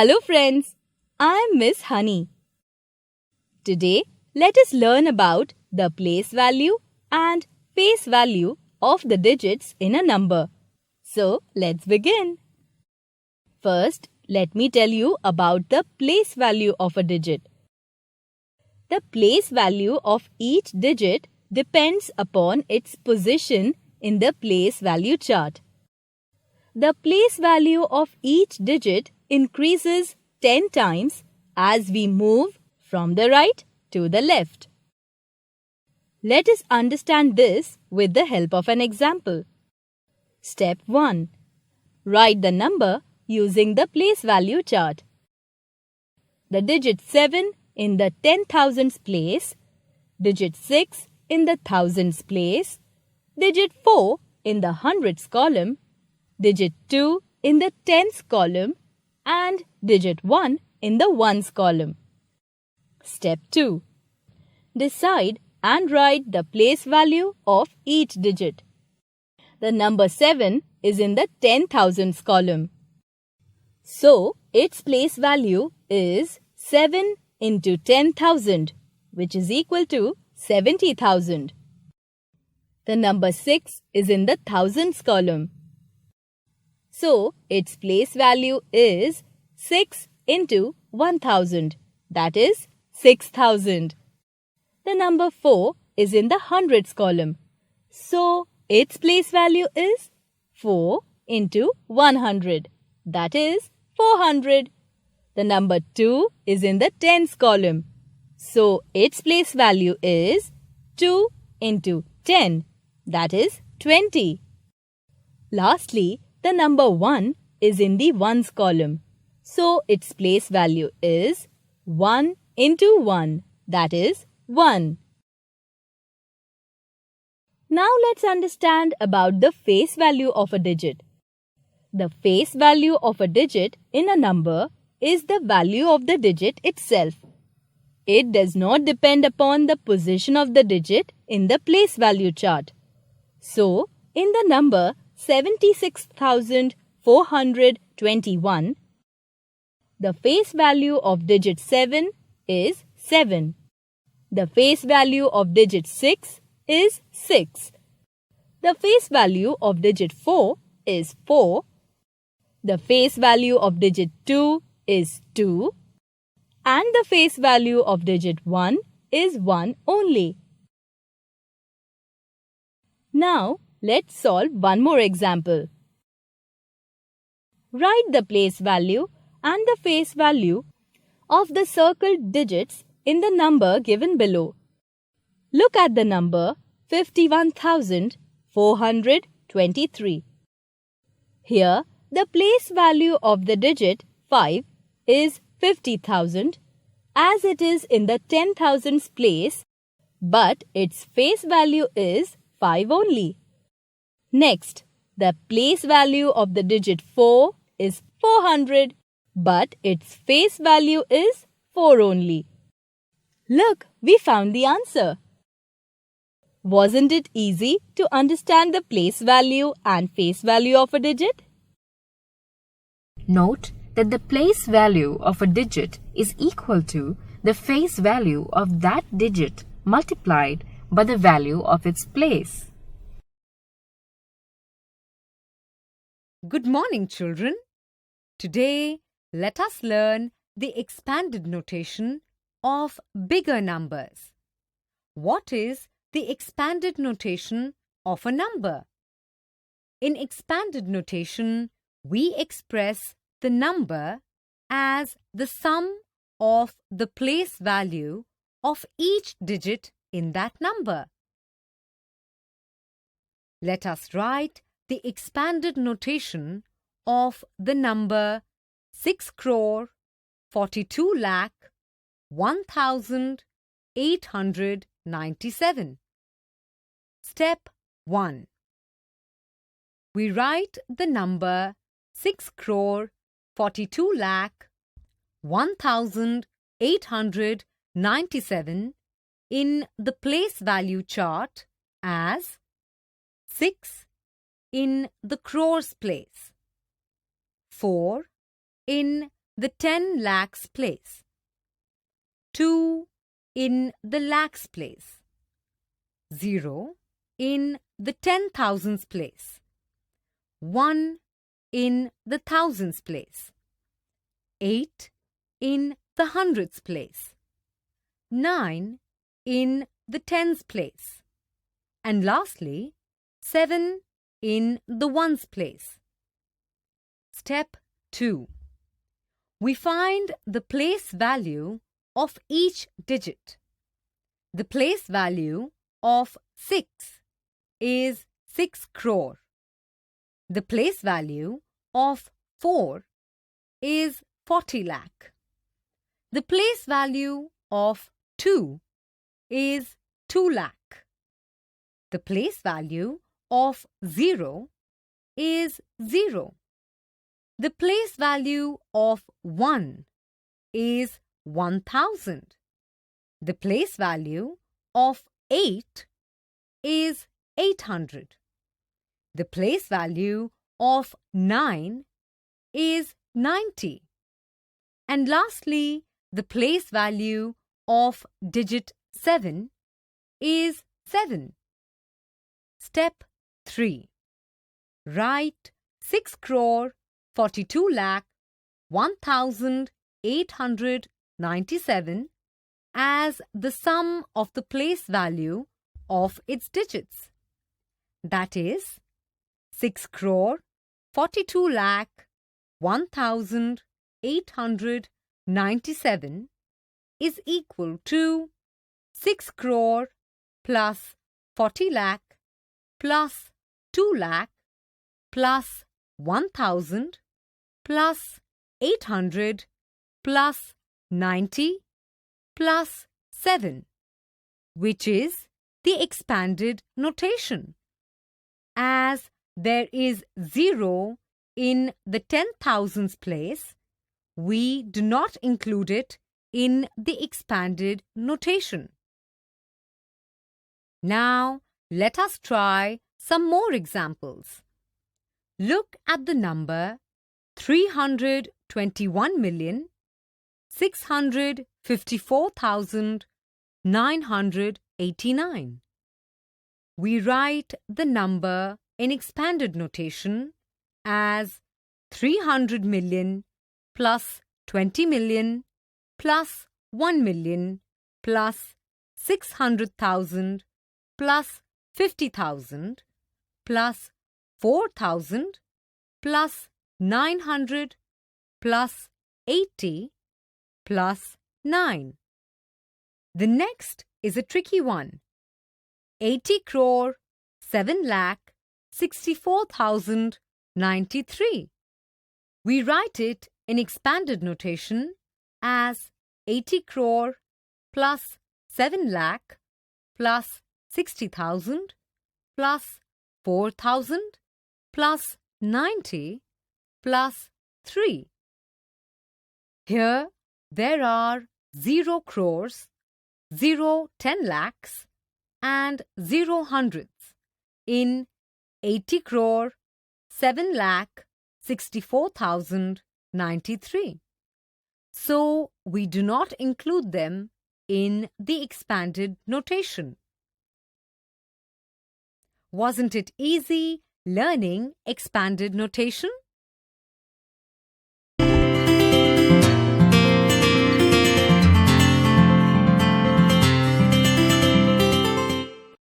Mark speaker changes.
Speaker 1: Hello friends, I am Miss Honey. Today, let us learn about the place value and face value of the digits in a number. So, let's begin. First, let me tell you about the place value of a digit. The place value of each digit depends upon its position in the place value chart. The place value of each digit increases 10 times as we move from the right to the left. Let us understand this with the help of an example. Step 1. Write the number using the place value chart. The digit 7 in the 10,000s place, digit 6 in the thousands place, digit 4 in the hundreds column, digit 2 in the tens column, and digit 1 in the ones column. Step 2. Decide and write the place value of each digit. The number 7 is in the 10,000s column. So, its place value is 7 into 10,000, which is equal to 70,000. The number 6 is in the thousands column. So, its place value is 6 into 1000, that is 6,000. The number 4 is in the hundreds column. So, its place value is 4 into 100, that is 400. The number 2 is in the tens column. So, its place value is 2 into 10, that is 20. Lastly, the number 1 is in the ones column. So, its place value is 1 into 1, that is 1. Now, let's understand about the face value of a digit. The face value of a digit in a number is the value of the digit itself. It does not depend upon the position of the digit in the place value chart. So, in the number 76,421, the face value of digit 7 is 7. The face value of digit 6 is 6. The face value of digit 4 is 4. The face value of digit 2 is 2. And the face value of digit 1 is 1 only. Now, let's solve one more example. Write the place value and the face value of the circled digits in the number given below. Look at the number 51,423. Here, the place value of the digit 5 is 50,000 as it is in the 10,000s place, but its face value is 5 only. Next, the place value of the digit 4 is 400, but its face value is 4 only. Look, we found the answer. Wasn't it easy to understand the place value and face value of a digit?
Speaker 2: Note that the place value of a digit is equal to the face value of that digit multiplied by the value of its place.
Speaker 3: Good morning, children. Today, let us learn the expanded notation of bigger numbers. What is the expanded notation of a number? In expanded notation, we express the number as the sum of the place value of each digit in that number. Let us write the expanded notation of the number 6,42,01,897. Step 1. We write the number 6,42,01,897 in the place value chart as 6 in the crores place, 4 in the 10 lakhs place, 2 in the lakhs place, 0 in the 10,000s place, 1 in the thousands place, 8 in the hundreds place, 9 in the tens place, and lastly 7 in the ones place. Step 2. We find the place value of each digit. The place value of 6 is 6 crore. The place value of 4 is 40 lakh. The place value of 2 is 2 lakh. The place value of 0 is 0. The place value of 1 is 1000. The place value of 8 is 800. The place value of 9 is 90. And lastly, the place value of digit 7 is 7. Step 3. Write 6 crore 42 lakh 1897 as the sum of the place value of its digits. That is, 6 crore 42 lakh 1897 is equal to 6 crore plus 40 lakh plus 2 lakh plus 1000 plus 800 plus 90 plus 7, which is the expanded notation. As there is 0 in the 10,000s place, we do not include it in the expanded notation. Now, let us try some more examples. Look at the number 321,654,989. We write the number in expanded notation as 300 million plus 20 million plus 1 million plus 600,000 plus 50,000 plus 4,000 plus 900 plus 80 plus 9. The next is a tricky one. 80 crore 7 lakh 64,093. We write it in expanded notation as 80 crore plus 7 lakh plus 60,000 plus 4,000 plus 90 plus 3. Here there are 0 crores, 0 10 lakhs and 0 hundreds in 80 crore 7 lakh 64,093. So we do not include them in the expanded notation. Wasn't it easy learning expanded notation?